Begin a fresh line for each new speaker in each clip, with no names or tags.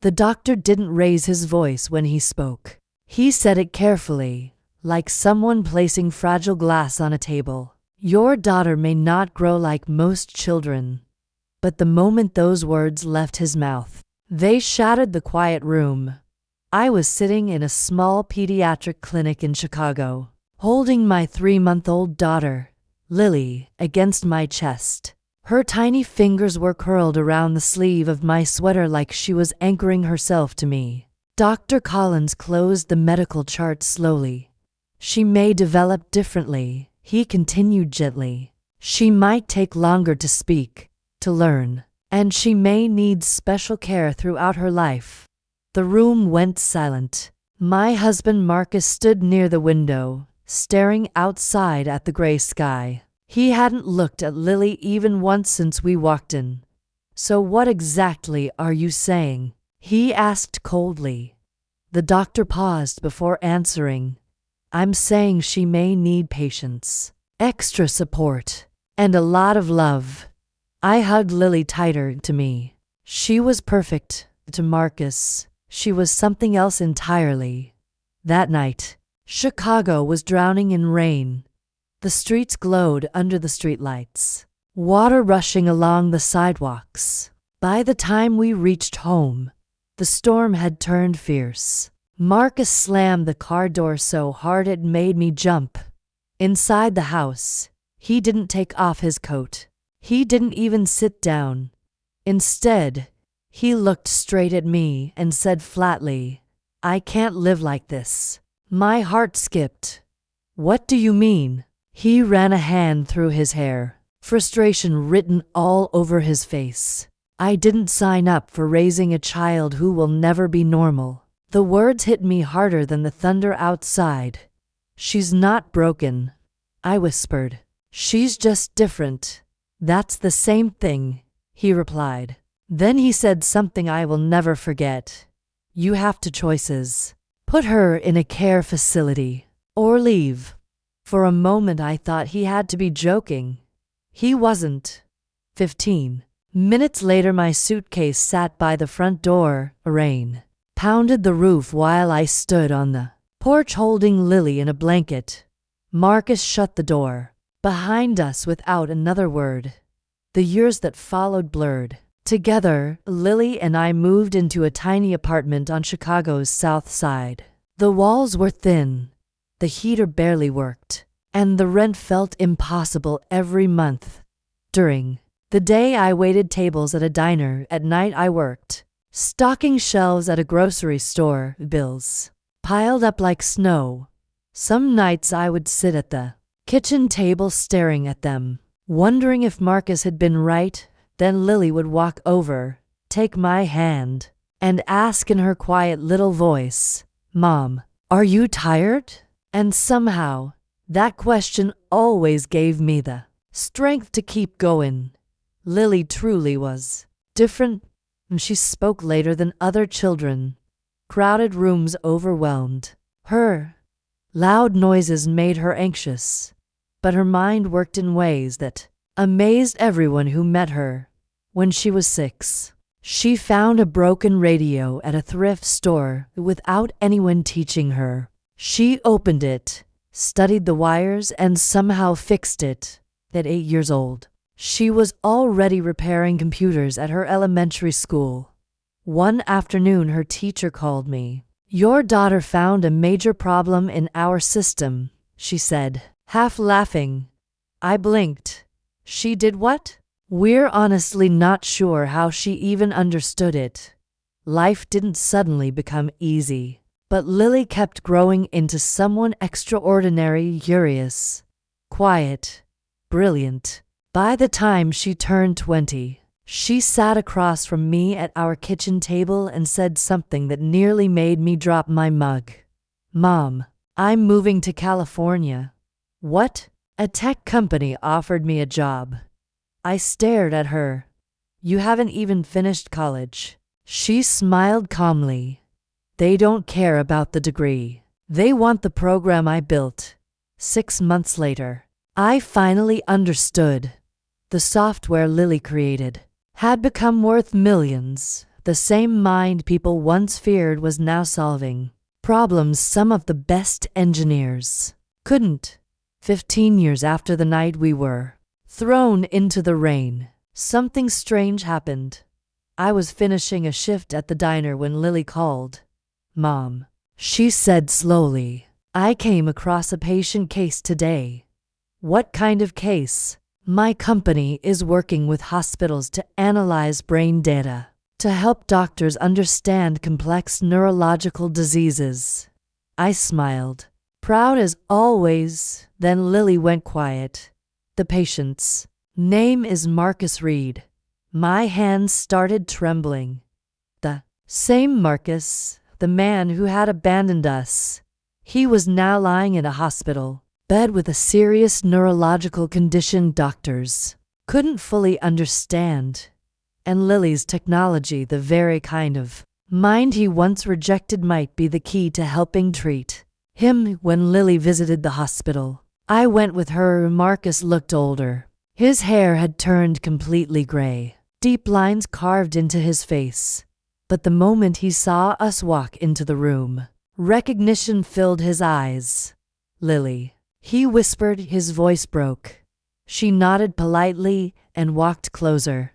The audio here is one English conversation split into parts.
The doctor didn't raise his voice when he spoke. He said it carefully, like someone placing fragile glass on a table. Your daughter may not grow like most children. But the moment those words left his mouth, they shattered the quiet room. I was sitting in a small pediatric clinic in Chicago, holding my 3-month-old daughter, Lily, against my chest. Her tiny fingers were curled around the sleeve of my sweater like she was anchoring herself to me. Dr. Collins closed the medical chart slowly. She may develop differently, he continued gently. She might take longer to speak, to learn, and she may need special care throughout her life. The room went silent. My husband Marcus stood near the window, staring outside at the gray sky. He hadn't looked at Lily even once since we walked in. "So what exactly are you saying?" he asked coldly. The doctor paused before answering. "I'm saying she may need patience, extra support, and a lot of love." I hugged Lily tighter to me. She was perfect. To Marcus, she was something else entirely. That night, Chicago was drowning in rain. The streets glowed under the streetlights, water rushing along the sidewalks. By the time we reached home, the storm had turned fierce. Marcus slammed the car door so hard it made me jump. Inside the house, he didn't take off his coat. He didn't even sit down. Instead, he looked straight at me and said flatly, "I can't live like this." My heart skipped. "What do you mean?" He ran a hand through his hair, frustration written all over his face. "I didn't sign up for raising a child who will never be normal." The words hit me harder than the thunder outside. "She's not broken," I whispered. "She's just different." "That's the same thing," he replied. Then he said something I will never forget. "You have two choices. Put her in a care facility, or leave." For a moment I thought he had to be joking. He wasn't. 15 minutes later my suitcase sat by the front door. Rain pounded the roof while I stood on the porch holding Lily in a blanket. Marcus shut the door behind us without another word. The years that followed blurred. Together, Lily and I moved into a tiny apartment on Chicago's South Side. The walls were thin, the heater barely worked, and the rent felt impossible every month. During the day I waited tables at a diner, at night I worked, stocking shelves at a grocery store. Bills piled up like snow. Some nights I would sit at the kitchen table staring at them, wondering if Marcus had been right. Then Lily would walk over, take my hand, and ask in her quiet little voice, "Mom, are you tired?" And somehow, that question always gave me the strength to keep going. Lily truly was different, and she spoke later than other children. Crowded rooms overwhelmed her. Loud noises made her anxious, but her mind worked in ways that amazed everyone who met her. When she was 6, she found a broken radio at a thrift store without anyone teaching her. She opened it, studied the wires, and somehow fixed it. At 8 years old, she was already repairing computers at her elementary school. One afternoon her teacher called me. "Your daughter found a major problem in our system," she said, half laughing. I blinked. "She did what?" We're honestly not sure how she even understood it. Life didn't suddenly become easy, but Lily kept growing into someone extraordinary, curious, quiet, brilliant. By the time she turned 20, she sat across from me at our kitchen table and said something that nearly made me drop my mug. "Mom, I'm moving to California." "What?" "A tech company offered me a job." I stared at her. "You haven't even finished college." She smiled calmly. "They don't care about the degree. They want the program I built." 6 months later, I finally understood. The software Lily created had become worth millions, The same mind people once feared was now solving problems some of the best engineers couldn't. 15 years after the night we were thrown into the rain, something strange happened. I was finishing a shift at the diner when Lily called. "Mom," she said slowly, "I came across a patient case today." "What kind of case?" "My company is working with hospitals to analyze brain data to help doctors understand complex neurological diseases." I smiled, proud as always. Then Lily went quiet. "The patient's name is Marcus Reed." My hands started trembling. The same Marcus, the man who had abandoned us. He was now lying in a hospital bed with a serious neurological condition doctors couldn't fully understand. And Lily's technology, the very kind of mind he once rejected, might be the key to helping treat him. When Lily visited the hospital, I went with her. Marcus looked older. His hair had turned completely gray, deep lines carved into his face. But the moment he saw us walk into the room, recognition filled his eyes. "Lily," he whispered. His voice broke. She nodded politely and walked closer.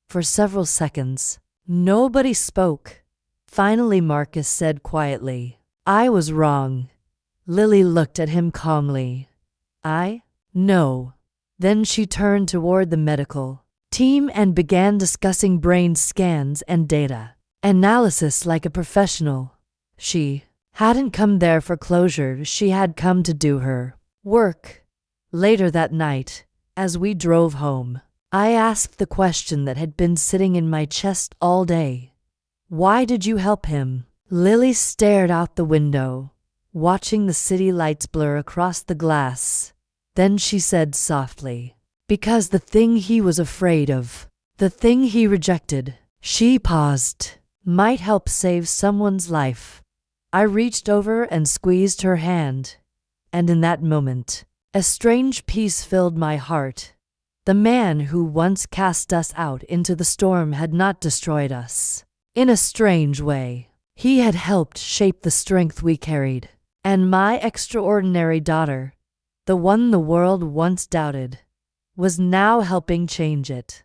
For several seconds, nobody spoke. Finally, Marcus said quietly, "I was wrong." Lily looked at him calmly. "I know." Then she turned toward the medical team and began discussing brain scans and data analysis like a professional. She hadn't come there for closure, she had come to do her work. Later that night, as we drove home, I asked the question that had been sitting in my chest all day. "Why did you help him?" Lily stared out the window, watching the city lights blur across the glass. Then she said softly, "Because the thing he was afraid of, the thing he rejected," she paused, "might help save someone's life." I reached over and squeezed her hand, and in that moment, a strange peace filled my heart. The man who once cast us out into the storm had not destroyed us. In a strange way, he had helped shape the strength we carried. And my extraordinary daughter, the one the world once doubted, was now helping change it.